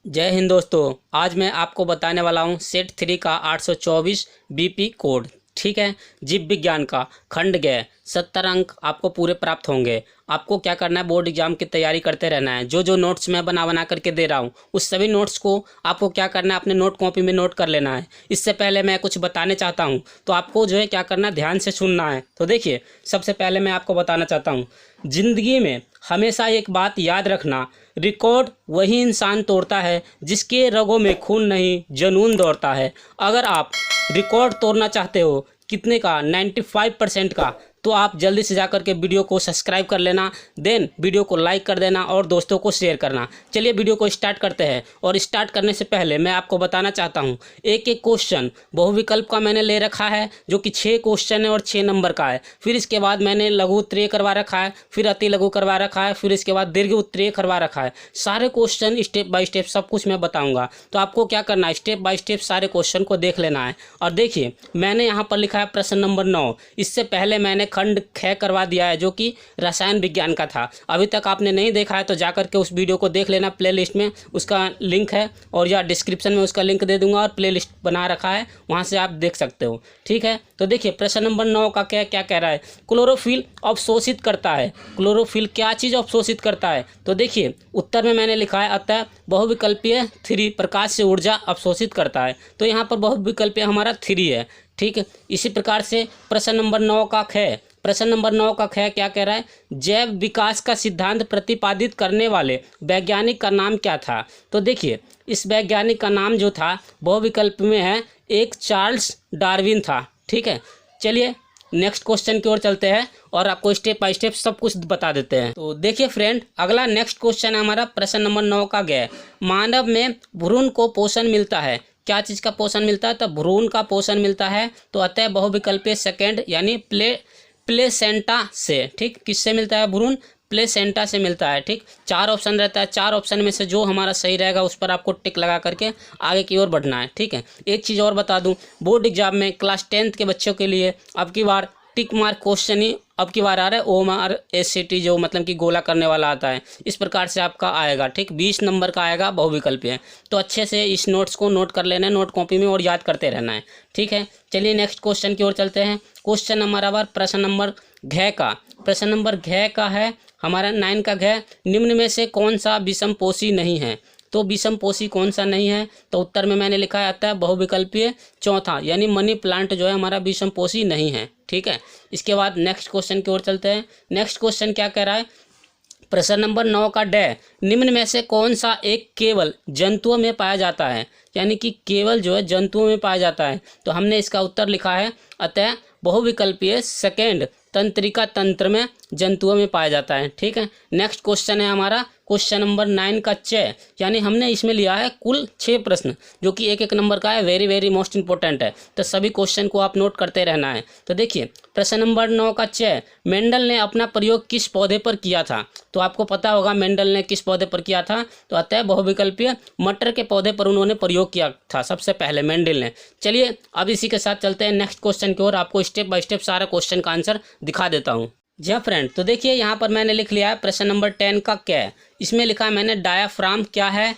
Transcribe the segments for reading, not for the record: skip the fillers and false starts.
जय हिंद दोस्तों। आज मैं आपको बताने वाला हूँ सेट 3 का 824 बीपी कोड। ठीक है, जीव विज्ञान का खंड ग 70 अंक आपको पूरे प्राप्त होंगे। आपको क्या करना है, बोर्ड एग्जाम की तैयारी करते रहना है। जो जो नोट्स मैं बना करके दे रहा हूँ उस सभी नोट्स को आपको क्या करना है, अपने नोट कॉपी में नोट कर लेना है। इससे पहले मैं कुछ बताने चाहता हूँ तो आपको जो है क्या करना है, ध्यान से सुनना है। तो देखिए, सबसे पहले मैं आपको बताना चाहता हूँ, जिंदगी में हमेशा एक बात याद रखना, रिकॉर्ड वही इंसान तोड़ता है जिसके रगों में खून नहीं, जुनून दौड़ता है। अगर आप रिकॉर्ड तोड़ना चाहते हो कितने का, 95% का, तो आप जल्दी से जाकर के वीडियो को सब्सक्राइब कर लेना, देन वीडियो को लाइक कर देना और दोस्तों को शेयर करना। चलिए वीडियो को स्टार्ट करते हैं। और स्टार्ट करने से पहले मैं आपको बताना चाहता हूं, एक एक क्वेश्चन बहुविकल्प का मैंने ले रखा है, जो कि 6 क्वेश्चन है और 6 नंबर का है। फिर इसके बाद मैंने लघु उत्तरीय करवा रखा है, फिर अति लघु करवा रखा है, फिर इसके बाद दीर्घ उत्तरीय करवा रखा है। सारे क्वेश्चन स्टेप बाय स्टेप सब कुछ मैं बताऊँगा। तो आपको क्या करना है, स्टेप बाय स्टेप सारे क्वेश्चन को देख लेना है। और देखिए, मैंने यहाँ पर लिखा है प्रश्न नंबर 9। इससे पहले मैंने खंड ख करवा दिया है, जो कि रसायन विज्ञान का था। अभी तक आपने नहीं देखा है तो जाकर के उस वीडियो को देख लेना। प्लेलिस्ट में उसका लिंक है और या डिस्क्रिप्शन में उसका लिंक दे दूंगा, और प्लेलिस्ट बना रखा है, वहां से आप देख सकते हो। ठीक है, तो देखिए प्रश्न नंबर 9 का क्या क्या कह रहा है, क्लोरोफिल अवशोषित करता है। क्लोरोफिल क्या चीज़ अवशोषित करता है? तो देखिए उत्तर में मैंने लिखा है, अतः बहुविकल्पीय 3 प्रकाश से ऊर्जा अवशोषित करता है। तो यहाँ पर बहुविकल्पीय हमारा 3 है। ठीक है, इसी प्रकार से प्रश्न नंबर 9 का ख, प्रश्न नंबर 9 का ख क्या कह रहा है, जैव विकास का सिद्धांत प्रतिपादित करने वाले वैज्ञानिक का नाम क्या था? तो देखिए, इस वैज्ञानिक का नाम जो था बहुविकल्प में है, एक चार्ल्स डार्विन था। ठीक है, चलिए नेक्स्ट क्वेश्चन की ओर चलते हैं और आपको स्टेप बाय स्टेप सब कुछ बता देते हैं। तो देखिए फ्रेंड, अगला नेक्स्ट क्वेश्चन है हमारा प्रश्न नंबर 9 का ग, मानव में भ्रूण को पोषण मिलता है। क्या चीज़ का पोषण मिलता है? तो भ्रूण का पोषण मिलता है। तो अतः बहुविकल्पीय सेकंड यानी प्लेसेंटा से। ठीक, किससे मिलता है भ्रूण? प्लेसेंटा से मिलता है। ठीक, 4 ऑप्शन रहता है, 4 ऑप्शन में से जो हमारा सही रहेगा उस पर आपको टिक लगा करके आगे की ओर बढ़ना है। ठीक है, एक चीज़ और बता दूं, बोर्ड एग्जाम में क्लास 10th के बच्चों के लिए अब की बार टिक मार्क क्वेश्चन ही अब की बार आ रहा है, OMR जो मतलब कि गोला करने वाला आता है, इस प्रकार से आपका आएगा। ठीक, 20 नंबर का आएगा बहुविकल्पीय। तो अच्छे से इस नोट्स को नोट कर लेना है नोट कॉपी में और याद करते रहना है। ठीक है, चलिए नेक्स्ट क्वेश्चन की ओर चलते हैं। क्वेश्चन हमारा बार प्रश्न नंबर घ का, प्रश्न नंबर घ का है हमारा 9 का घ, निम्न में से कौन सा विषमपोषी नहीं है? तो विषमपोषी कौन सा नहीं है? तो उत्तर में मैंने लिखा है, अतः बहुविकल्पीय चौथा यानी मनी प्लांट जो है हमारा विषमपोषी नहीं है। ठीक है, इसके बाद नेक्स्ट क्वेश्चन की ओर चलते हैं। नेक्स्ट क्वेश्चन क्या कह रहा है, प्रश्न नंबर 9 का ड, निम्न में से कौन सा एक केवल जंतुओं में पाया जाता है? यानी कि केवल जो है जंतुओं में पाया जाता है। तो हमने इसका उत्तर लिखा है, अतः बहुविकल्पीय सेकेंड तंत्रिका तंत्र में जंतुओं में पाया जाता है। ठीक है, नेक्स्ट क्वेश्चन है हमारा क्वेश्चन नंबर 9 का च, यानी हमने इसमें लिया है कुल 6 प्रश्न, जो कि एक नंबर का है। वेरी वेरी मोस्ट इंपॉर्टेंट है, तो सभी क्वेश्चन को आप नोट करते रहना है। तो देखिए प्रश्न नंबर 9 का च, मेंडल ने अपना प्रयोग किस पौधे पर किया था? तो आपको पता होगा मेंडल ने किस पौधे पर किया था। तो अतः बहुविकल्पीय मटर के पौधे पर उन्होंने प्रयोग किया था सबसे पहले मेंडल ने। चलिए अब इसी के साथ चलते हैं नेक्स्ट क्वेश्चन की ओर, आपको स्टेप बाय स्टेप सारा क्वेश्चन का आंसर दिखा देता हूँ। जी हाँ फ्रेंड, तो देखिए यहाँ पर मैंने लिख लिया है प्रश्न नंबर 10 का क, इसमें लिखा है मैंने डायाफ्राम क्या है,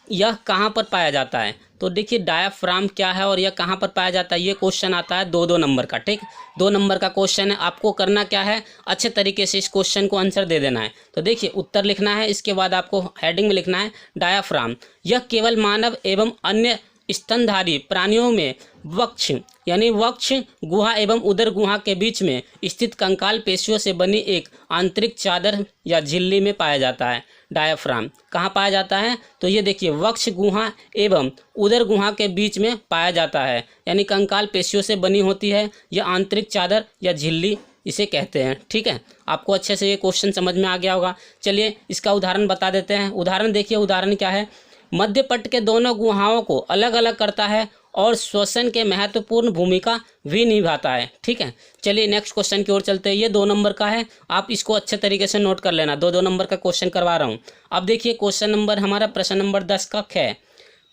यह कहाँ पर पाया जाता है? तो देखिए डायाफ्राम क्या है और यह कहाँ पर पाया जाता है, ये क्वेश्चन आता है 2-2 नंबर का। ठीक, 2 नंबर का क्वेश्चन है। आपको करना क्या है, अच्छे तरीके से इस क्वेश्चन को आंसर दे देना है। तो देखिए उत्तर लिखना है, इसके बाद आपको हेडिंग में लिखना है डायाफ्राम, यह केवल मानव एवं अन्य स्तनधारी प्राणियों में वक्ष यानी वक्ष गुहा एवं उदर गुहा के बीच में स्थित कंकाल पेशियों से बनी एक आंतरिक चादर या झिल्ली में पाया जाता है। डायाफ्राम कहाँ पाया जाता है? तो ये देखिए वक्ष गुहा एवं उदर गुहा के बीच में पाया जाता है, यानी कंकाल पेशियों से बनी होती है। यह आंतरिक चादर या झिल्ली इसे कहते हैं। ठीक है, आपको अच्छे से ये क्वेश्चन समझ में आ गया होगा। चलिए इसका उदाहरण बता देते हैं। उदाहरण देखिए, उदाहरण क्या है, मध्य पट्ट के दोनों गुहाओं को अलग अलग करता है और श्वसन के महत्वपूर्ण भूमिका भी निभाता है। ठीक है, चलिए नेक्स्ट क्वेश्चन की ओर चलते हैं। ये 2 नंबर का है, आप इसको अच्छे तरीके से नोट कर लेना। 2-2 नंबर का क्वेश्चन करवा रहा हूँ। अब देखिए क्वेश्चन नंबर हमारा प्रश्न नंबर 10 का ख,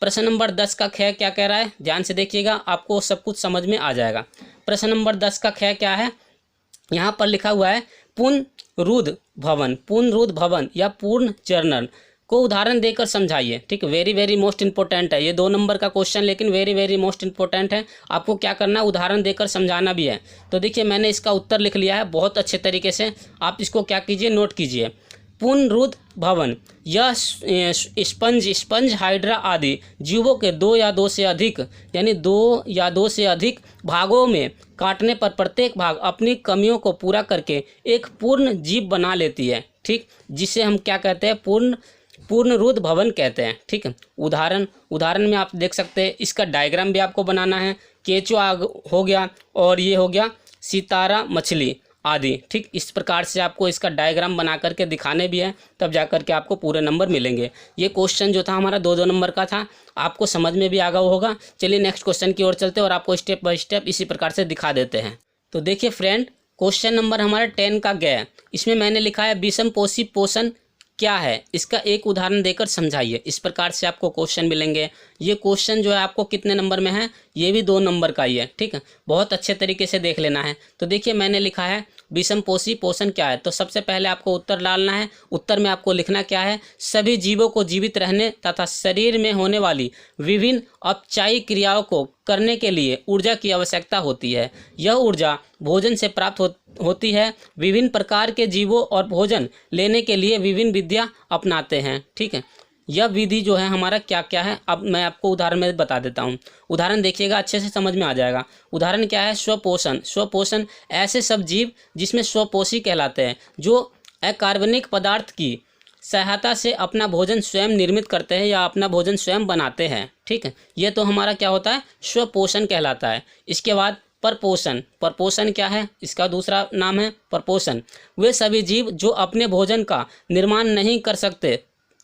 प्रश्न नंबर 10 का ख क्या कह रहा है, ध्यान से देखिएगा, आपको सब कुछ समझ में आ जाएगा। प्रश्न नंबर 10 का ख क्या है, यहाँ पर लिखा हुआ है पुनरुद्ध भवन या पूर्ण चरण को उदाहरण देकर समझाइए। ठीक, वेरी वेरी मोस्ट इंपॉर्टेंट है ये 2 नंबर का क्वेश्चन, लेकिन वेरी वेरी मोस्ट इंपॉर्टेंट है। आपको क्या करना है, उदाहरण देकर समझाना भी है। तो देखिए मैंने इसका उत्तर लिख लिया है बहुत अच्छे तरीके से, आप इसको क्या कीजिए, नोट कीजिए। पुनरुद्ध भवन, यह स्पंज हाइड्रा आदि जीवों के 2 या 2 से अधिक यानी 2 या 2 से अधिक भागों में काटने पर प्रत्येक भाग अपनी कमियों को पूरा करके एक पूर्ण जीव बना लेती है। ठीक, जिसे हम क्या कहते हैं, पुनरुद्ध भवन कहते हैं। ठीक है, उदाहरण में आप देख सकते हैं, इसका डायग्राम भी आपको बनाना है। केंचुआ आग हो गया और ये हो गया सितारा मछली आदि। ठीक, इस प्रकार से आपको इसका डायग्राम बना करके दिखाने भी है, तब जा करके आपको पूरे नंबर मिलेंगे। ये क्वेश्चन जो था हमारा 2-2 नंबर का था, आपको समझ में भी आ गया होगा। चलिए नेक्स्ट क्वेश्चन की ओर चलते हैं और आपको स्टेप बाय स्टेप इसी प्रकार से दिखा देते हैं। तो देखिए फ्रेंड, क्वेश्चन नंबर हमारा 10 का गया, इसमें मैंने लिखा है विषमपोषी पोषण क्या है, इसका एक उदाहरण देकर समझाइए। इस प्रकार से आपको क्वेश्चन मिलेंगे। ये क्वेश्चन जो है आपको कितने नंबर में है, ये भी 2 नंबर का ही है। ठीक है, बहुत अच्छे तरीके से देख लेना है। तो देखिए मैंने लिखा है विषमपोषी पोषण क्या है, तो सबसे पहले आपको उत्तर डालना है। उत्तर में आपको लिखना क्या है, सभी जीवों को जीवित रहने तथा शरीर में होने वाली विभिन्न अपचायी क्रियाओं को करने के लिए ऊर्जा की आवश्यकता होती है। यह ऊर्जा भोजन से प्राप्त होती है। विभिन्न प्रकार के जीवों और भोजन लेने के लिए विभिन्न विधियां अपनाते हैं। ठीक है, यह विधि जो है हमारा क्या क्या है, अब मैं आपको उदाहरण में बता देता हूँ। उदाहरण देखिएगा, अच्छे से समझ में आ जाएगा। उदाहरण क्या है, स्वपोषण। स्वपोषण ऐसे सब जीव जिसमें स्वपोषी कहलाते हैं, जो अकार्बनिक पदार्थ की सहायता से अपना भोजन स्वयं निर्मित करते हैं या अपना भोजन स्वयं बनाते हैं। ठीक है, ये तो हमारा क्या होता है, स्वपोषण कहलाता है। इसके बाद परपोषण। परपोषण क्या है, इसका दूसरा नाम है परपोषण। वे सभी जीव जो अपने भोजन का निर्माण नहीं कर सकते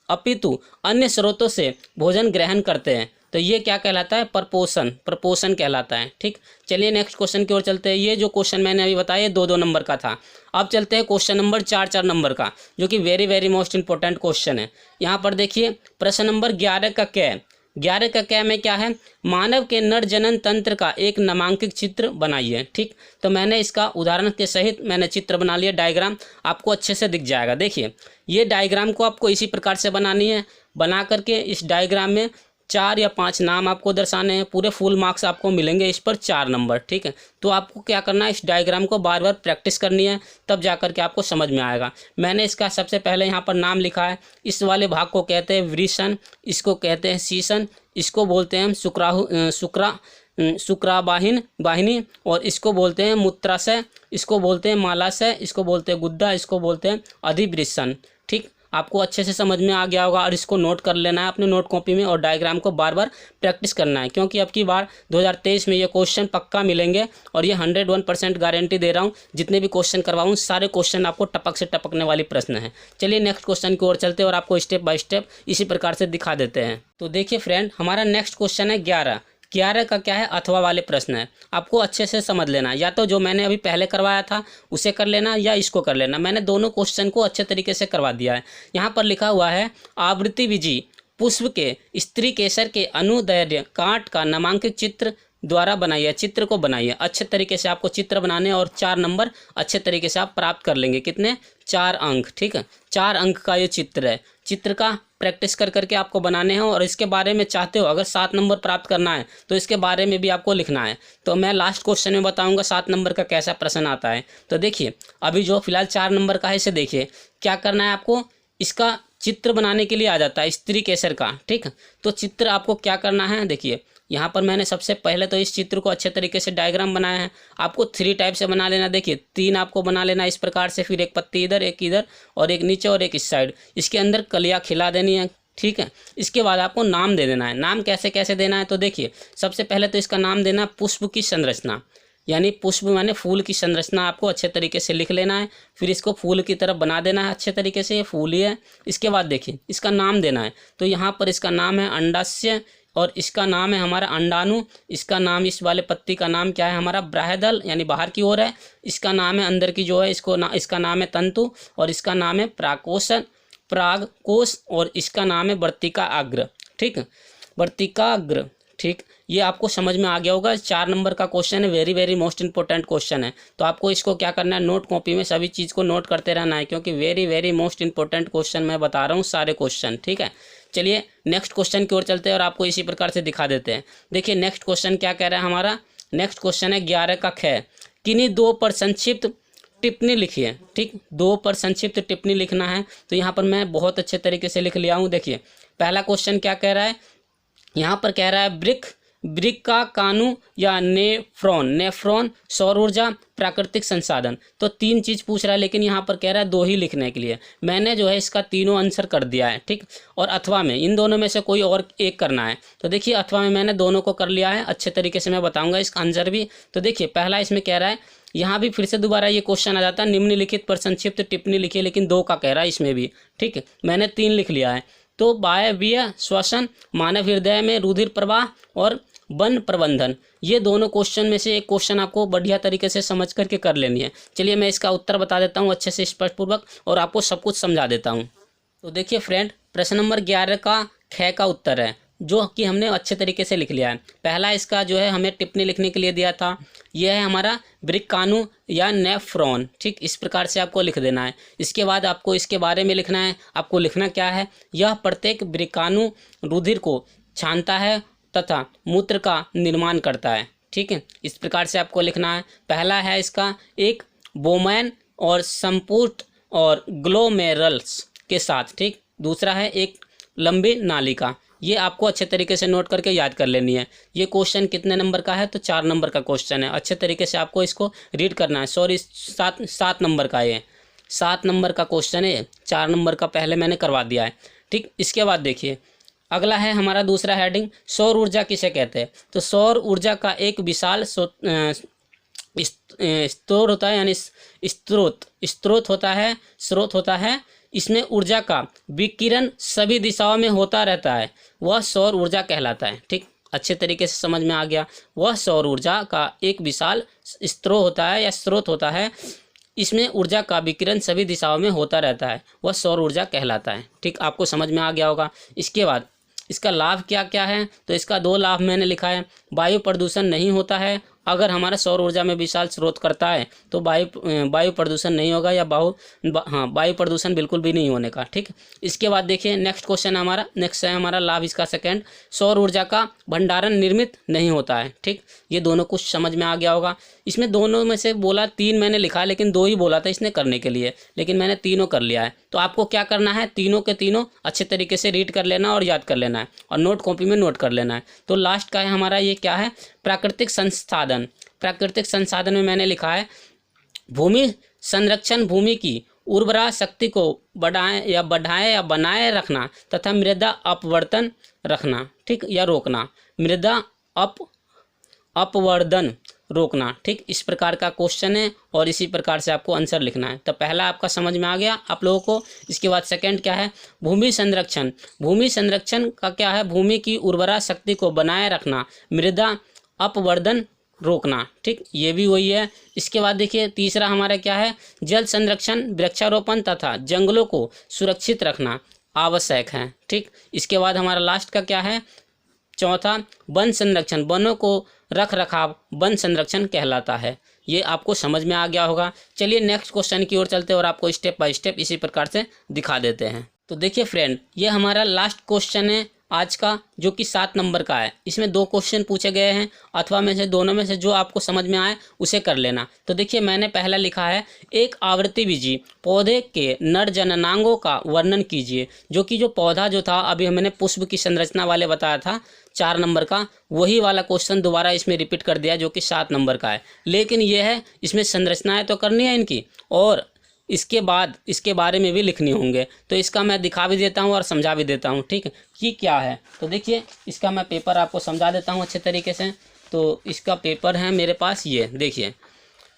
अपितु अन्य स्रोतों से भोजन ग्रहण करते हैं, तो ये क्या कहलाता है, परपोषण कहलाता है। ठीक, चलिए नेक्स्ट क्वेश्चन की ओर चलते हैं। ये जो क्वेश्चन मैंने अभी बताया 2-2 नंबर का था। अब चलते हैं क्वेश्चन नंबर 4-4 नंबर का, जो कि very very most important question है। यहाँ पर देखिए प्रश्न नंबर 11 का क्या 11 का क्या में क्या है, मानव के नर जनन तंत्र का एक नामांकित चित्र बनाइए। ठीक, तो मैंने इसका उदाहरण के सहित मैंने चित्र बना लिया, डायग्राम आपको अच्छे से दिख जाएगा। देखिए ये डायग्राम को आपको इसी प्रकार से बनानी है। बना करके इस डायग्राम में 4 या 5 नाम आपको दर्शाने हैं। पूरे फुल मार्क्स आपको मिलेंगे इस पर 4 नंबर। ठीक है, तो आपको क्या करना है, इस डायग्राम को बार बार प्रैक्टिस करनी है, तब जा कर के आपको समझ में आएगा। मैंने इसका सबसे पहले यहाँ पर नाम लिखा है। इस वाले भाग को कहते हैं वृषण, इसको कहते हैं शीशन, इसको बोलते हैं शुक्राबाहिनी, और इसको बोलते हैं मूत्राशय, इसको बोलते हैं मालाशय, इसको बोलते हैं गुद्दा, इसको बोलते हैं अधिवृषण। ठीक, आपको अच्छे से समझ में आ गया होगा, और इसको नोट कर लेना है अपने नोट कॉपी में, और डायग्राम को बार बार प्रैक्टिस करना है, क्योंकि अब की बार 2023 में ये क्वेश्चन पक्का मिलेंगे। और ये 101% गारंटी दे रहा हूँ, जितने भी क्वेश्चन करवाऊँ सारे क्वेश्चन आपको टपक से टपकने वाली प्रश्न है। चलिए नेक्स्ट क्वेश्चन की ओर चलते हैं और आपको स्टेप बाय स्टेप इसी प्रकार से दिखा देते हैं। तो देखिए फ्रेंड, हमारा नेक्स्ट क्वेश्चन है 11 का क्या है, अथवा वाले प्रश्न है। आपको अच्छे से समझ लेना, या तो जो मैंने अभी पहले करवाया था उसे कर लेना, या इसको कर लेना। मैंने दोनों क्वेश्चन को अच्छे तरीके से करवा दिया है। यहाँ पर लिखा हुआ है, आवृत्ति विजी पुष्प के स्त्री केसर के अनुदैर्घ्य काट का नामांकित चित्र द्वारा बनाइए। चित्र को बनाइए अच्छे तरीके से, आपको चित्र बनाने, और 4 नंबर अच्छे तरीके से आप प्राप्त कर लेंगे। कितने, 4 अंक। ठीक है, 4 अंक का ये चित्र है। चित्र का प्रैक्टिस कर करके आपको बनाने हैं, और इसके बारे में चाहते हो अगर 7 नंबर प्राप्त करना है तो इसके बारे में भी आपको लिखना है। तो मैं लास्ट क्वेश्चन में बताऊंगा 7 नंबर का कैसा प्रश्न आता है। तो देखिए अभी जो फिलहाल 4 नंबर का है, इसे देखिए क्या करना है आपको, इसका चित्र बनाने के लिए आ जाता है स्त्री केसर का। ठीक है, तो चित्र आपको क्या करना है, देखिए यहाँ पर मैंने सबसे पहले तो इस चित्र को अच्छे तरीके से डायग्राम बनाया है। आपको 3 टाइप से बना लेना। देखिए 3 आपको बना लेना इस प्रकार से, फिर एक पत्ती इधर, एक इधर, और एक नीचे, और एक इस साइड। इसके अंदर कलियाँ खिला देनी है। ठीक है, इसके बाद आपको नाम दे देना है। नाम कैसे कैसे देना है, तो देखिए सबसे पहले तो इसका नाम देना पुष्प की संरचना, यानी पुष्प माने फूल की संरचना आपको अच्छे तरीके से लिख लेना है। फिर इसको फूल की तरफ बना देना है अच्छे तरीके से, ये फूल ही है। इसके बाद देखिए इसका नाम देना है, तो यहाँ पर इसका नाम है अंडाशय, और इसका नाम है हमारा अंडाणु। इसका नाम, इस वाले पत्ती का नाम क्या है हमारा, ब्राह्यदल, यानी बाहर की ओर है। इसका नाम है अंदर की जो है, इसका नाम है तंतु, और इसका नाम है परागकोश, और इसका नाम है वर्तिका अग्र। ठीक है, वर्तिका अग्र। ठीक, ये आपको समझ में आ गया होगा। 4 नंबर का क्वेश्चन है, very very most important question है। तो आपको इसको क्या करना है, नोट कॉपी में सभी चीज़ को नोट करते रहना है, क्योंकि very very most important question मैं बता रहा हूँ, सारे क्वेश्चन। ठीक है, चलिए नेक्स्ट क्वेश्चन की ओर चलते हैं और आपको इसी प्रकार से दिखा देते हैं। देखिए नेक्स्ट क्वेश्चन क्या कह रहा है हमारा, नेक्स्ट क्वेश्चन है 11 का ख, किन्हीं 2 पर संक्षिप्त टिप्पणी लिखिए। ठीक, 2 पर संक्षिप्त टिप्पणी लिखना है। तो यहाँ पर मैं बहुत अच्छे तरीके से लिख लिया हूँ। देखिए पहला क्वेश्चन क्या कह रहा है, यहाँ पर कह रहा है ब्रिक का कानू या नेफ्रॉन सौर ऊर्जा प्राकृतिक संसाधन। तो 3 चीज़ पूछ रहा है, लेकिन यहाँ पर कह रहा है 2 ही लिखने के लिए। मैंने जो है इसका तीनों आंसर कर दिया है। ठीक, और अथवा में इन दोनों में से कोई और एक करना है। तो देखिए अथवा में मैंने दोनों को कर लिया है, अच्छे तरीके से मैं बताऊंगा इसका आंसर भी। तो देखिए पहला इसमें कह रहा है, यहाँ भी फिर से दोबारा ये क्वेश्चन आ जाता है, निम्नलिखित पर संक्षिप्त टिप्पणी लिखिए, लेकिन 2 का कह रहा है इसमें भी। ठीक है, मैंने 3 लिख लिया है। तो वायवीय श्वसन, मानव हृदय में रुधिर प्रवाह और वन प्रबंधन, ये दोनों क्वेश्चन में से एक क्वेश्चन आपको बढ़िया तरीके से समझ करके कर लेनी है। चलिए मैं इसका उत्तर बता देता हूँ अच्छे से स्पष्टपूर्वक, और आपको सब कुछ समझा देता हूँ। तो देखिए फ्रेंड, प्रश्न नंबर 11 का ख का उत्तर है, जो कि हमने अच्छे तरीके से लिख लिया है। पहला इसका जो है हमें टिप्पणी लिखने के लिए दिया था, यह है हमारा ब्रिकाणु या नेफ्रॉन। ठीक, इस प्रकार से आपको लिख देना है। इसके बाद आपको इसके बारे में लिखना है। आपको लिखना क्या है, यह प्रत्येक ब्रिकाणु रुधिर को छानता है तथा मूत्र का निर्माण करता है। ठीक है, इस प्रकार से आपको लिखना है। पहला है इसका एक बोमैन और संपुट और ग्लोमेरल्स के साथ। ठीक, दूसरा है एक लंबी नालिका। ये आपको अच्छे तरीके से नोट करके याद कर लेनी है। ये क्वेश्चन कितने नंबर का है, तो 4 नंबर का क्वेश्चन है। अच्छे तरीके से आपको इसको रीड करना है। सॉरी, 7 नंबर का ये 7 नंबर का क्वेश्चन है। 4 नंबर का पहले मैंने करवा दिया है। ठीक, इसके बाद देखिए अगला है हमारा दूसरा हेडिंग, सौर ऊर्जा किसे कहते हैं। तो सौर ऊर्जा का एक विशाल स्रोत होता है, यानी स्रोत होता है। इसमें ऊर्जा का विकिरण सभी दिशाओं में होता रहता है, वह सौर ऊर्जा कहलाता है। ठीक, अच्छे तरीके से समझ में आ गया। वह सौर ऊर्जा का एक विशाल स्रोत होता है या स्रोत होता है, इसमें ऊर्जा का विकिरण सभी दिशाओं में होता रहता है, वह सौर ऊर्जा कहलाता है। ठीक, आपको समझ में आ गया होगा। इसके बाद इसका लाभ क्या क्या है, तो इसका 2 लाभ मैंने लिखा है। वायु प्रदूषण नहीं होता है, अगर हमारा सौर ऊर्जा में विशाल स्रोत करता है तो वायु प्रदूषण नहीं होगा, या वायु प्रदूषण बिल्कुल भी नहीं होने का। ठीक, इसके बाद देखिए नेक्स्ट क्वेश्चन हमारा, नेक्स्ट है हमारा लाभ इसका सेकंड, सौर ऊर्जा का भंडारण निर्मित नहीं होता है। ठीक, ये दोनों कुछ समझ में आ गया होगा। इसमें दोनों में से बोला 3 मैंने लिखा, लेकिन 2 ही बोला था इसने करने के लिए, लेकिन मैंने तीनों कर लिया है। तो आपको क्या करना है, तीनों के तीनों अच्छे तरीके से रीड कर लेना और याद कर लेना है, और नोट कॉपी में नोट कर लेना है। तो लास्ट का है हमारा ये क्या है, प्राकृतिक संसाधन। प्राकृतिक संसाधन में मैंने लिखा है भूमि संरक्षण, भूमि की उर्वरा शक्ति को बढ़ाएं या बनाए रखना तथा मृदा अपवर्तन रखना। ठीक, या रोकना, मृदा अपवर्तन रोकना। ठीक, इस प्रकार का क्वेश्चन है, और इसी प्रकार से आपको आंसर लिखना है। तो पहला आपका समझ में आ गया आप लोगों को। इसके बाद सेकंड क्या है, भूमि संरक्षण। भूमि संरक्षण का क्या है, भूमि की उर्वरा शक्ति को बनाए रखना, मृदा अपवर्तन रोकना। ठीक, ये भी वही है। इसके बाद देखिए तीसरा हमारा क्या है, जल संरक्षण, वृक्षारोपण तथा जंगलों को सुरक्षित रखना आवश्यक है। ठीक, इसके बाद हमारा लास्ट का क्या है, चौथा वन संरक्षण, वनों को रख रखाव वन संरक्षण कहलाता है। ये आपको समझ में आ गया होगा। चलिए नेक्स्ट क्वेश्चन की ओर चलते हैं और आपको स्टेप बाय स्टेप इसी प्रकार से दिखा देते हैं। तो देखिए फ्रेंड, ये हमारा लास्ट क्वेश्चन है आज का, जो कि 7 नंबर का है। इसमें 2 क्वेश्चन पूछे गए हैं, अथवा में से दोनों में से जो आपको समझ में आए उसे कर लेना। तो देखिए मैंने पहला लिखा है, एक आवृत्तिबीजी पौधे के नर जननांगों का वर्णन कीजिए। जो कि जो पौधा जो था अभी हमने पुष्प की संरचना वाले बताया था 4 नंबर का, वही वाला क्वेश्चन दोबारा इसमें रिपीट कर दिया, जो कि 7 नंबर का है। लेकिन यह है, इसमें संरचनाएँ तो करनी है इनकी, और इसके बाद इसके बारे में भी लिखनी होंगे। तो इसका मैं दिखा भी देता हूँ और समझा भी देता हूँ। ठीक है, कि क्या है। तो देखिए इसका मैं पेपर आपको समझा देता हूँ अच्छे तरीके से। तो इसका पेपर है मेरे पास, ये देखिए,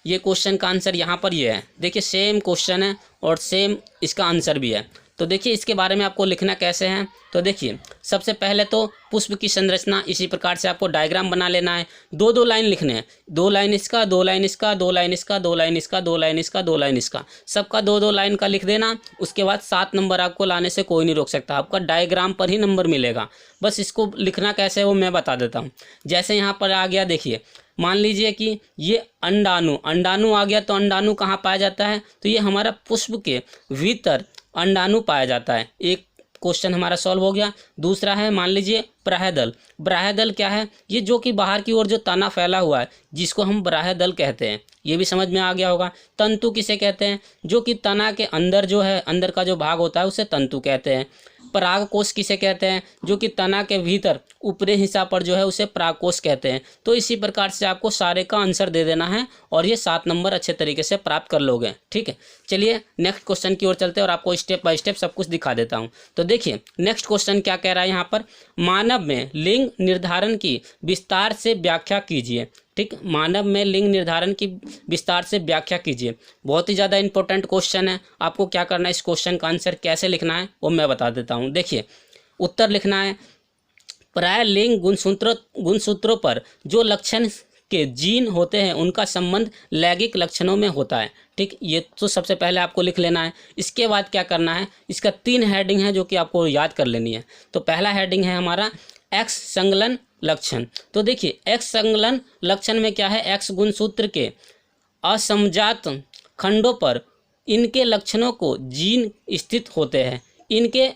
ये क्वेश्चन का आंसर यहाँ पर ये है। देखिए सेम क्वेश्चन है और सेम इसका आंसर भी है। तो देखिए इसके बारे में आपको लिखना कैसे है। तो देखिए सबसे पहले तो पुष्प की संरचना, इसी प्रकार से आपको डायग्राम बना लेना है। 2-2 लाइन लिखने हैं, 2 लाइन इसका, 2 लाइन इसका, 2 लाइन इसका, 2 लाइन इसका, 2 लाइन इसका, 2 लाइन इसका, सबका 2-2 लाइन का लिख देना। उसके बाद 7 नंबर आपको लाने से कोई नहीं रोक सकता, आपका डायग्राम पर ही नंबर मिलेगा। बस इसको लिखना कैसे है वो मैं बता देता हूँ। जैसे यहाँ पर आ गया, देखिए मान लीजिए कि ये अंडाणु, अंडाणु आ गया, तो अंडाणु कहाँ पाया जाता है, तो ये हमारा पुष्प के भीतर अंडाणु पाया जाता है। एक क्वेश्चन हमारा सॉल्व हो गया। दूसरा है मान लीजिए ब्राह्यदल। ब्राह्यदल क्या है, ये जो कि बाहर की ओर जो तना फैला हुआ है जिसको हम ब्राह्यदल कहते हैं, ये भी समझ में आ गया होगा। तंतु किसे कहते हैं, जो कि तना के अंदर जो है, अंदर का जो भाग होता है उसे तंतु कहते हैं। परागकोश किसे कहते हैं, जो कि तना के भीतर ऊपरी हिस्सा पर जो है उसे परागकोश कहते हैं। तो इसी प्रकार से आपको सारे का आंसर दे देना है और ये 7 नंबर अच्छे तरीके से प्राप्त कर लोगे। ठीक है, चलिए नेक्स्ट क्वेश्चन की ओर चलते हैं और आपको स्टेप बाय स्टेप सब कुछ दिखा देता हूँ। तो देखिए नेक्स्ट क्वेश्चन क्या कह रहा है यहाँ पर, मानव में लिंग निर्धारण की विस्तार से व्याख्या कीजिए। ठीक, मानव में लिंग निर्धारण की विस्तार से व्याख्या कीजिए। बहुत ही ज़्यादा इंपॉर्टेंट क्वेश्चन है। आपको क्या करना है, इस क्वेश्चन का आंसर कैसे लिखना है वो मैं बता देता हूँ। देखिए उत्तर लिखना है, प्राय लिंग गुणसूत्रों पर जो लक्षण के जीन होते हैं उनका संबंध लैंगिक लक्षणों में होता है। ठीक, ये तो सबसे पहले आपको लिख लेना है। इसके बाद क्या करना है, इसका 3 हेडिंग है जो कि आपको याद कर लेनी है। तो पहला हेडिंग है हमारा एक्स संलग्न लक्षण। तो देखिए एक्स संलग्न लक्षण में क्या है, एक्स गुणसूत्र के असमजात खंडों पर इनके लक्षणों को जीन स्थित होते हैं, इनके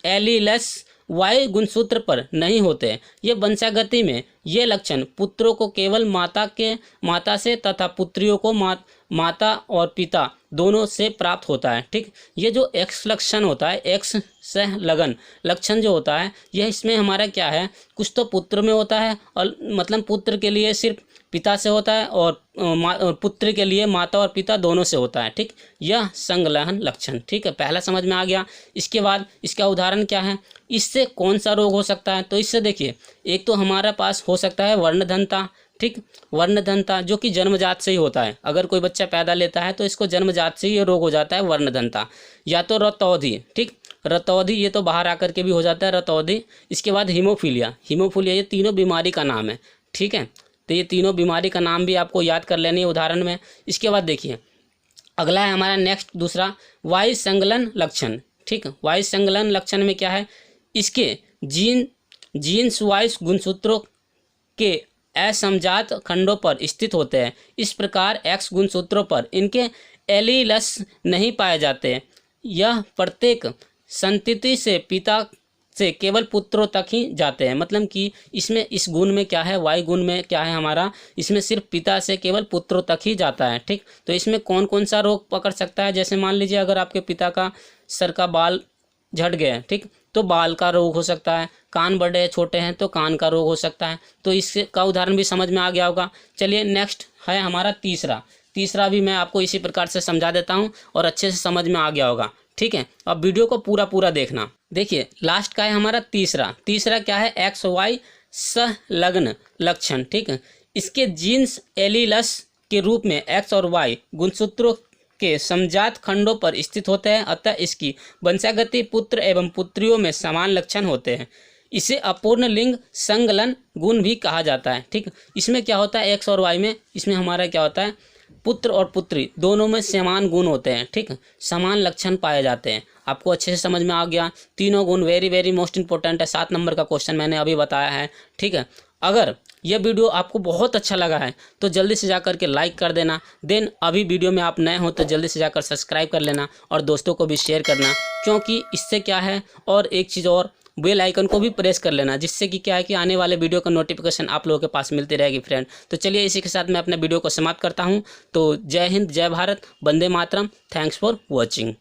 एलीलेस वाई गुणसूत्र पर नहीं होते। ये वंशागति में ये लक्षण पुत्रों को केवल माता से तथा पुत्रियों को माता और पिता दोनों से प्राप्त होता है। ठीक, ये जो एक्स लक्षण होता है, एक्स संलग्न लक्षण जो होता है, यह इसमें हमारा क्या है, कुछ तो पुत्र में होता है और मतलब पुत्र के लिए सिर्फ पिता से होता है और पुत्र के लिए माता और पिता दोनों से होता है। ठीक, यह संलग्न लक्षण। ठीक है, पहला समझ में आ गया। इसके बाद इसका उदाहरण क्या है, इससे कौन सा रोग हो सकता है, तो इससे देखिए एक तो हमारे पास हो सकता है वर्णधनता। ठीक, वर्णधनता जो कि जन्मजात से ही होता है। अगर कोई बच्चा पैदा लेता है तो इसको जन्मजात से ही ये रोग हो जाता है वर्णधनता। या तो रतौंधी, ठीक, रतौंधी ये तो बाहर आकर के भी हो जाता है रतौंधी। इसके बाद हीमोफीलिया, हीमोफीलिया ये तीनों बीमारी का नाम है। ठीक है, तो ये तीनों बीमारी का नाम भी आपको याद कर लेनी है उदाहरण में। इसके बाद देखिए अगला है हमारा नेक्स्ट दूसरा वाई संलग्न लक्षण। ठीक, वाई संलग्न लक्षण में क्या है, इसके जीन्स वाइस गुणसूत्रों के असमजात खंडों पर स्थित होते हैं। इस प्रकार एक्स गुणसूत्रों पर इनके एलीलस नहीं पाए जाते। यह प्रत्येक संतति से पिता से केवल पुत्रों तक ही जाते हैं। मतलब कि इसमें इस गुण में क्या है, वाई गुण में क्या है हमारा, इसमें सिर्फ पिता से केवल पुत्रों तक ही जाता है। ठीक, तो इसमें कौन कौन सा रोग पकड़ सकता है, जैसे मान लीजिए अगर आपके पिता का सर का बाल झड़ गया, ठीक, तो बाल का रोग हो सकता है। कान बड़े छोटे हैं तो कान का रोग हो सकता है। तो इससे का उदाहरण भी समझ में आ गया होगा। चलिए नेक्स्ट है हमारा तीसरा भी मैं आपको इसी प्रकार से समझा देता हूँ और अच्छे से समझ में आ गया होगा। ठीक है, अब वीडियो को पूरा देखना। देखिए लास्ट का है हमारा तीसरा क्या है, एक्स वाई संलग्न लक्षण। ठीक है, इसके जीन्स एलीलस के रूप में एक्स और वाई गुणसूत्रों के समजात खंडों पर स्थित होते हैं, अतः इसकी वंशागति पुत्र एवं पुत्रियों में समान लक्षण होते हैं। इसे अपूर्ण लिंग संलग्न गुण भी कहा जाता है। ठीक, इसमें क्या होता है, एक्स और वाई में इसमें हमारा क्या होता है, पुत्र और पुत्री दोनों में समान गुण होते हैं। ठीक, समान लक्षण पाए जाते हैं। आपको अच्छे से समझ में आ गया। तीनों गुण वेरी मोस्ट इंपॉर्टेंट है। 7 नंबर का क्वेश्चन मैंने अभी बताया है। ठीक है, अगर यह वीडियो आपको बहुत अच्छा लगा है तो जल्दी से जाकर के लाइक कर देना। देन अभी वीडियो में आप नए हो तो जल्दी से जाकर सब्सक्राइब कर लेना और दोस्तों को भी शेयर करना, क्योंकि इससे क्या है, और एक चीज़ और, बेल आइकन को भी प्रेस कर लेना, जिससे कि क्या है कि आने वाले वीडियो का नोटिफिकेशन आप लोगों के पास मिलती रहेगी फ्रेंड। तो चलिए इसी के साथ मैं अपने वीडियो को समाप्त करता हूँ। तो जय हिंद, जय भारत, वंदे मातरम। Thanks for watching.